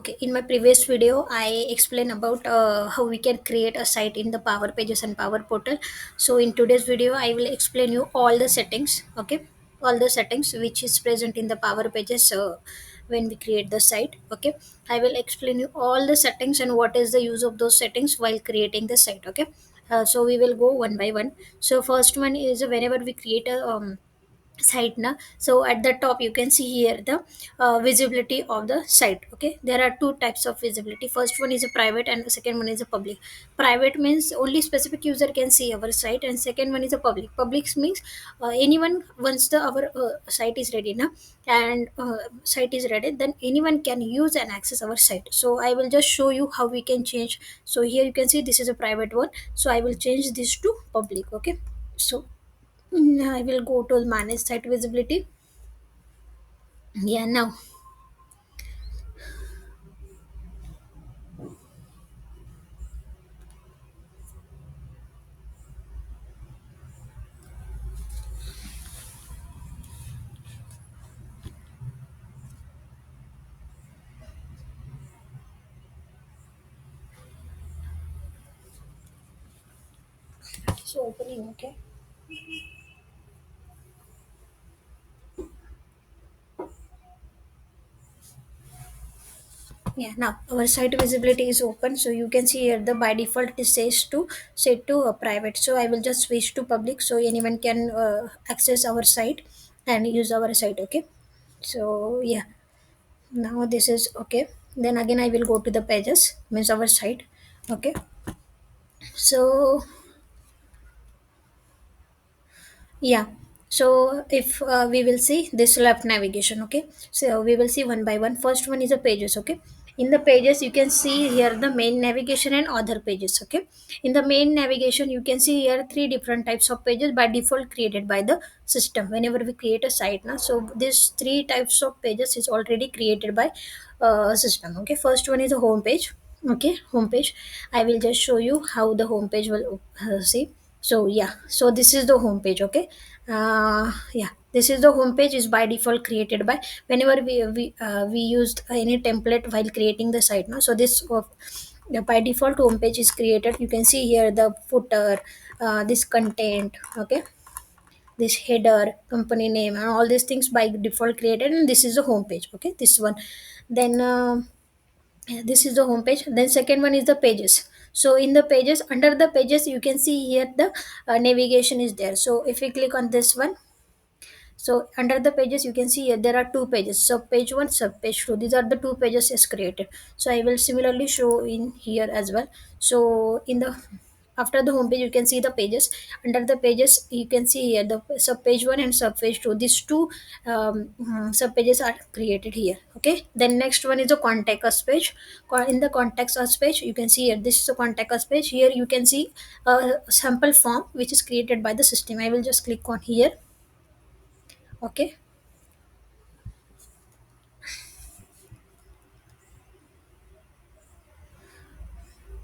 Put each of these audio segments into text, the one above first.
Okay, in my previous video, I explained about how we can create a site in the Power Pages and Power Portal. So in today's video, I will explain you all the settings. Okay, all the settings which is present in the Power Pages when we create the site. Okay, I will explain you all the settings and what is the use of those settings while creating the site. Okay, so we will go one by one. So first one is whenever we create a site now, so at the top you can see here the visibility of the site. Okay, there are two types of visibility. First one is a private and the second one is a public. Private means only specific user can see our site, and second one is a public means anyone, once the our site is ready now, and site is ready, then anyone can use and access our site. So I will just show you how we can change. So here you can see this is a private one, so I will change this to public. Okay, so I will go to manage site visibility. Yeah, now. So opening, okay. Yeah, now our site visibility is open. So you can see here the by default it says to set to private. So I will just switch to public so anyone can access our site and use our site. Okay. So yeah, now this is okay. Then again I will go to the pages, means our site. Okay. So yeah, so if we will see this left navigation. Okay, so we will see one by one. First one is the pages. Okay, in the pages you can see here the main navigation and other pages. Okay, in the main navigation you can see here three different types of pages by default created by the system whenever we create a site now. So these three types of pages is already created by system. Okay, first one is a home page. Okay, home page. I will just show you how the home page will see. So yeah, so this is the home page. Okay, yeah, this is the home page is by default created by whenever we used any template while creating the site now. So this the by default home page is created. You can see here the footer, this content. Okay, this header, company name, and all these things by default created, and this is the home page. Okay, this one. Then yeah, this is the home page. Then second one is the pages. So in the pages, under the pages you can see here the navigation is there. So if we click on this one, so under the pages you can see here there are two pages, sub page 1, sub page 2. These are the two pages is created. So I will similarly show in here as well. So in the after the home page you can see the pages. Under the pages you can see here the sub page 1 and sub page 2. These two sub pages are created here. Okay, then next one is the contact us page. In the contact us page you can see here this is a contact us page. Here you can see a sample form which is created by the system. I will just click on here. Okay,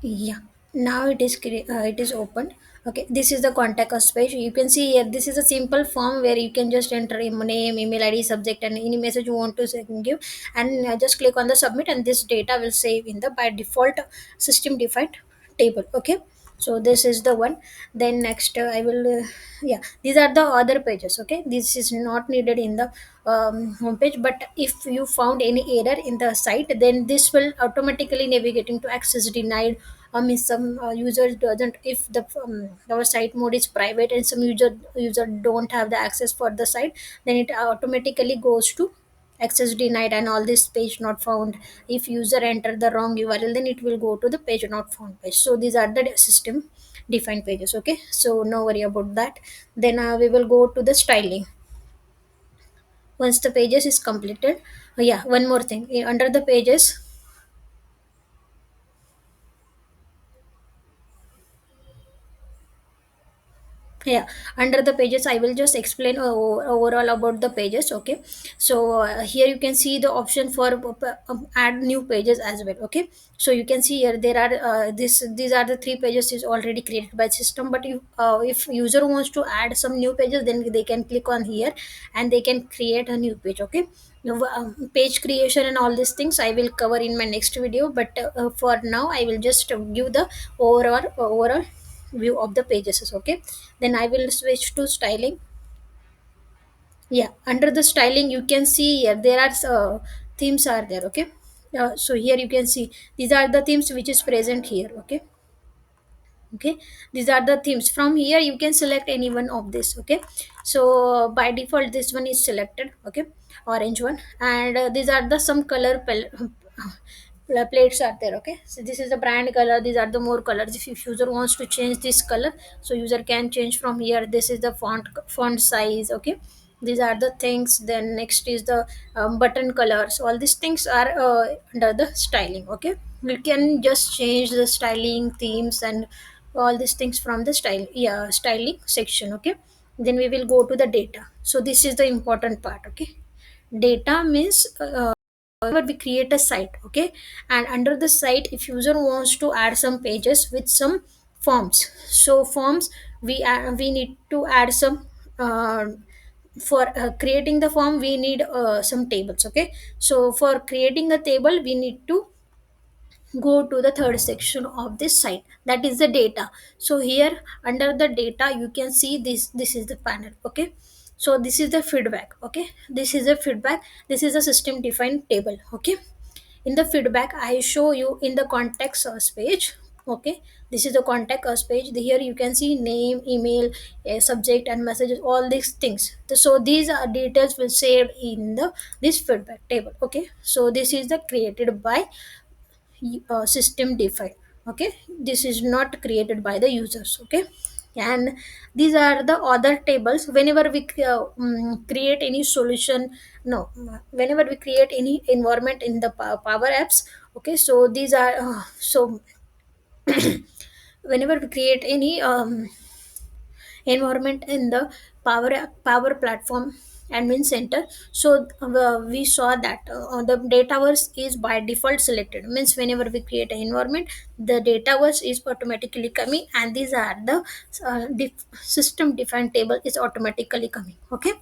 yeah, now it is open. Okay, this is the contact us page. You can see here this is a simple form where you can just enter name, email ID, subject, and any message you want to give, and just click on the submit, and this data will save in the by default system defined table. Okay, so this is the one. Then next I will yeah, these are the other pages. Okay, this is not needed in the home page, but if you found any error in the site, then this will automatically navigate into access denied. I mean, some users doesn't, if the our site mode is private and some user don't have the access for the site, then it automatically goes to access denied and all this page not found. If user enter the wrong URL, then it will go to the page not found page. So these are the system defined pages. Okay, so no worry about that. Then we will go to the styling. Once the pages is completed, yeah, one more thing. Under the pages, Yeah, under the pages I will just explain overall about the pages. Okay, so here you can see the option for add new pages as well. Okay, so you can see here there are this these are the three pages is already created by system, but if user wants to add some new pages, then they can click on here and they can create a new page. Okay, now, page creation and all these things I will cover in my next video, but for now I will just give the overall view of the pages. Okay, then I will switch to styling. Yeah, under the styling you can see here there are themes are there. Okay, so here you can see these are the themes which is present here. Okay, okay, these are the themes. From here you can select any one of this. Okay, so by default this one is selected. Okay, orange one, and these are the some color plates are there. Okay, so this is the brand color, these are the more colors. If user wants to change this color, so user can change from here. This is the font size. Okay, these are the things. Then next is the button colors. All these things are under the styling. Okay, we can just change the styling themes and all these things from the styling section. Okay, then we will go to the data. So this is the important part. Okay, data means whenever we create a site. Okay, and under the site if user wants to add some pages with some forms, so forms we need to add some for creating the form we need some tables. Okay, so for creating a table we need to go to the third section of this site, that is the data. So here under the data you can see this is the panel. Okay, so this is the feedback. Okay, this is the feedback, this is a system defined table. Okay, in the feedback I show you in the context us page. Okay, this is the contact us page. Here you can see name, email, subject and messages, all these things. So these are details will saved in the this feedback table. Okay, so this is the created by system defined. Okay, this is not created by the users. Okay, and these are the other tables. Whenever we create any solution, no, whenever we create any environment in the power apps. Okay, so these are so whenever we create any environment in the power platform admin center, so we saw that the dataverse is by default selected. Means whenever we create an environment, the dataverse is automatically coming, and these are the system defined table is automatically coming. Okay,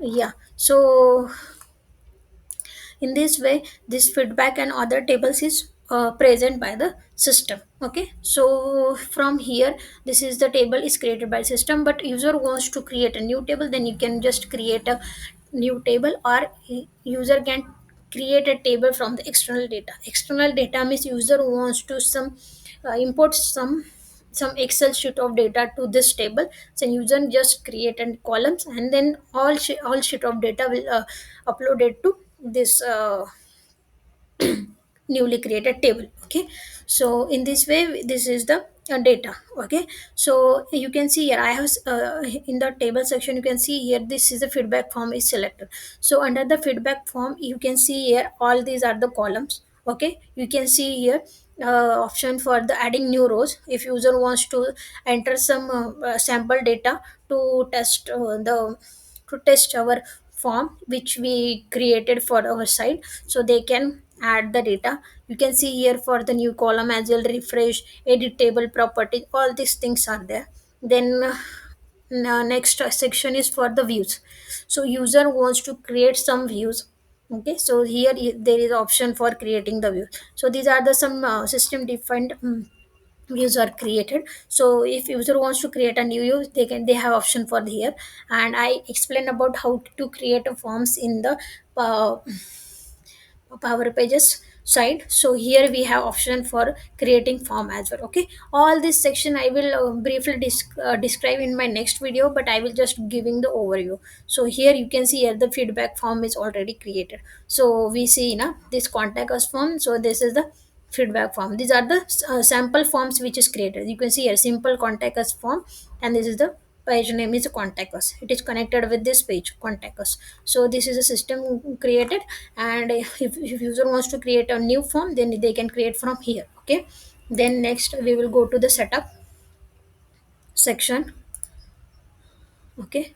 yeah, so in this way this feedback and other tables is present by the system. Okay, so from here this is the table is created by system, but user wants to create a new table, then you can just create a new table, or user can create a table from the external data. External data means user wants to some import some excel sheet of data to this table. So user just create and columns, and then all sheet of data will upload it to this newly created table. Okay, so in this way this is the data. Okay, so you can see here I have in the table section you can see here this is the feedback form is selected. So under the feedback form you can see here all these are the columns. Okay, you can see here option for the adding new rows. If user wants to enter some sample data to test to test our form which we created for our site, so they can add the data. You can see here for the new column as well, refresh, edit table properties, all these things are there. Then next section is for the views. So user wants to create some views. Okay, so here there is option for creating the view. So these are the some system defined views are created. So if user wants to create a new view, they have option for here. And I explained about how to create a forms in the uh, power pages side. So here we have option for creating form as well. Okay, all this section I will briefly describe in my next video, but I will just giving the overview. So here you can see here the feedback form is already created. So we see na this contact us form. So this is the feedback form. These are the sample forms which is created. You can see here simple contact us form, and this is the page name is contact us. It is connected with this page contact us. So this is a system created, and if user wants to create a new form, then they can create from here. Okay, then next we will go to the setup section. Okay.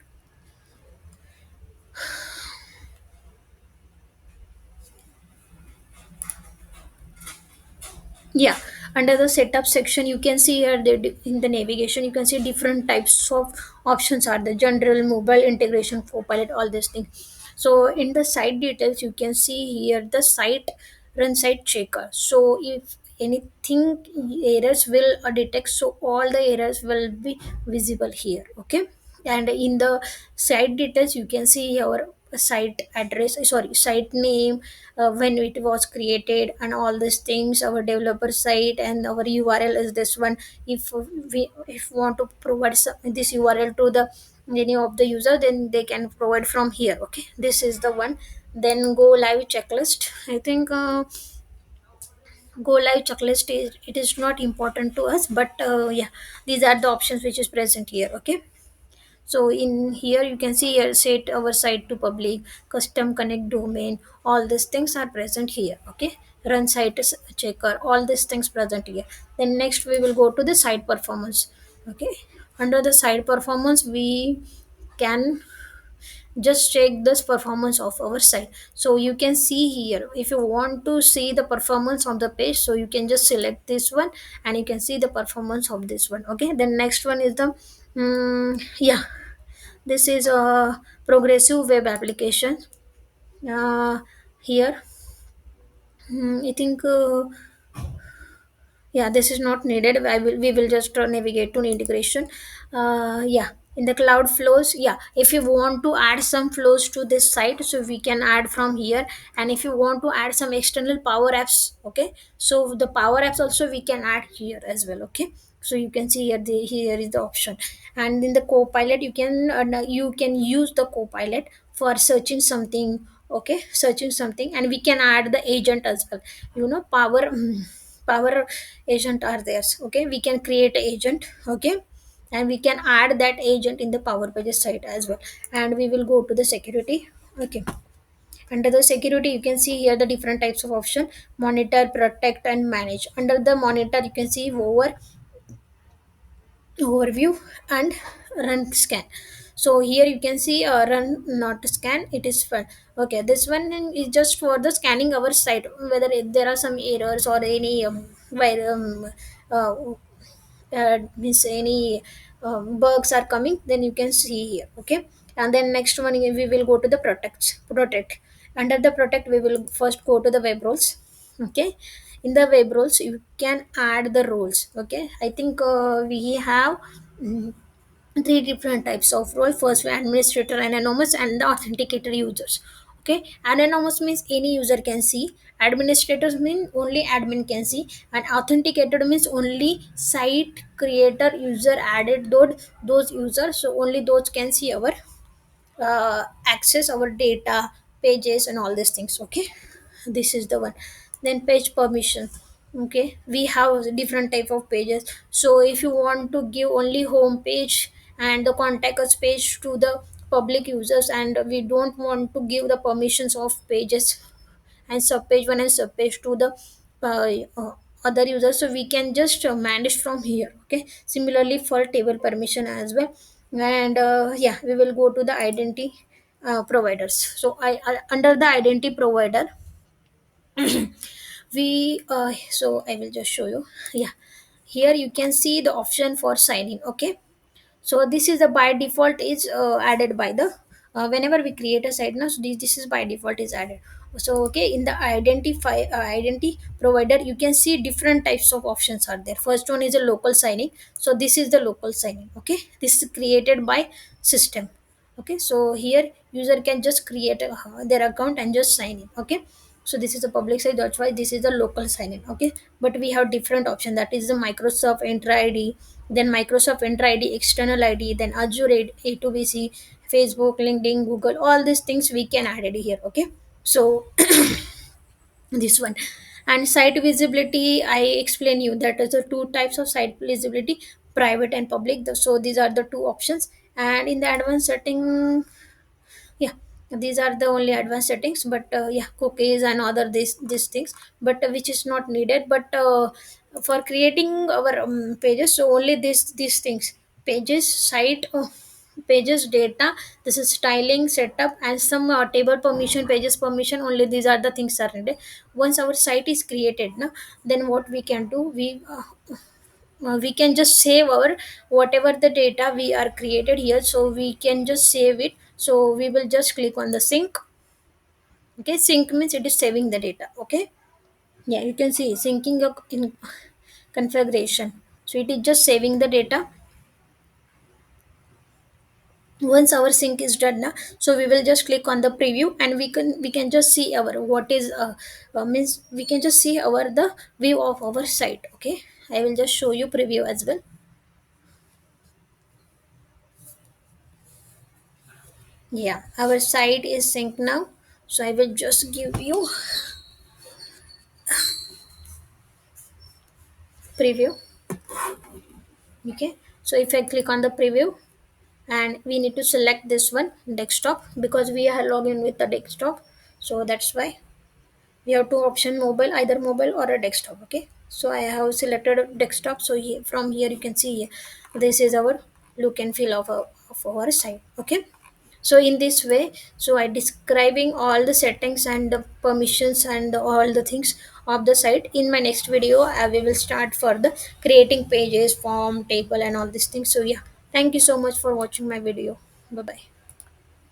Yeah, under the setup section, you can see here in the navigation, you can see different types of options are the general, mobile, integration, Copilot, all these things. So in the site details, you can see here the site run site checker. So if anything errors will detect, so all the errors will be visible here. Okay, and in the site details, you can see your site address, sorry, site name, when it was created and all these things, our developer site and our url is this one. If we want to provide this url to the any of the user, then they can provide from here. Okay, this is the one. Then go live checklist, I think go live checklist is, it is not important to us, but yeah, these are the options which is present here. Okay, so in here you can see here, set our site to public, custom connect domain, all these things are present here. Okay, run site checker, all these things present here. Then next we will go to the site performance. Okay, under the site performance we can just check this performance of our site. So you can see here, if you want to see the performance of the page, so you can just select this one and you can see the performance of this one. Okay, then next one is the yeah, this is a progressive web application. Here, I think yeah, this is not needed. We will just navigate to integration. Yeah, in the cloud flows, yeah, if you want to add some flows to this site, so we can add from here. And if you want to add some external power apps, okay, so the power apps also we can add here as well. Okay, so you can see here, here is the option. And in the copilot, you can use the copilot for searching something. Okay, searching something, and we can add the agent as well. Power power agent are there. Okay, we can create a agent. Okay, and we can add that agent in the power pages site as well. And we will go to the security. Okay, under the security, you can see here the different types of option: monitor, protect, and manage. Under the monitor, you can see overview and run scan. So here you can see run not scan, it is fine. Okay, this one is just for the scanning our site, whether there are some errors or any where uh, means any bugs are coming, then you can see here. Okay, and then next one we will go to the protect. Under the protect, we will first go to the web roles. Okay, in the web roles you can add the roles. Okay, I think we have mm, three different types of role. First, administrator, anonymous, and the authenticator users. Okay, anonymous means any user can see, administrators mean only admin can see, and authenticated means only site creator user added those users, so only those can see our access our data, pages, and all these things. Okay, this is the one. Then page permission. Okay, we have different type of pages. So if you want to give only home page and the contact us page to the public users, and we don't want to give the permissions of pages and subpage 1 and subpage to the other users, so we can just manage from here. Okay, similarly for table permission as well. And yeah, we will go to the identity providers. So under the identity provider, so I will just show you. Yeah, here you can see the option for signing. Okay, so this is the by default is added by the whenever we create a site now, so this is by default is added. So okay, in the identity provider, you can see different types of options are there. First one is a local signing. So this is the local signing. Okay, this is created by system. Okay, so here user can just create their account and just sign in. Okay, so this is a public site, that's why this is the local sign in. Okay, but we have different option, that is the Microsoft enter id, then Microsoft enter id external id, then Azure A2BC, Facebook, LinkedIn, Google, all these things we can add it here. Okay, so this one. And site visibility, I explain you that is the two types of site visibility: private and public. So these are the two options. And in the advanced setting, yeah, these are the only advanced settings. But yeah, cookies and other these things, but which is not needed. But for creating our pages, so only these things: pages, site, pages data, this is styling setup and some table permission, pages permission, only these are the things are needed. Once our site is created now, then what we can do, we can just save our whatever the data we are created here, so we can just save it. So we will just click on the sync. Okay, sync means it is saving the data. Okay, yeah, you can see syncing in configuration, so it is just saving the data. Once our sync is done now, so we will just click on the preview and we can just see our what is means we can just see our the view of our site. Okay, I will just show you preview as well. Yeah, our site is synced now, so I will just give you preview. Okay, so if I click on the preview, and we need to select this one desktop because we are logging with the desktop, so that's why we have two option, mobile, either mobile or a desktop. Okay, so I have selected a desktop, so here, from here you can see here, this is our look and feel of our site. Okay, so in this way, so I describing all the settings and the permissions and all the things of the site. In my next video we will start for the creating pages, form, table and all these things. So yeah, thank you so much for watching my video. Bye bye.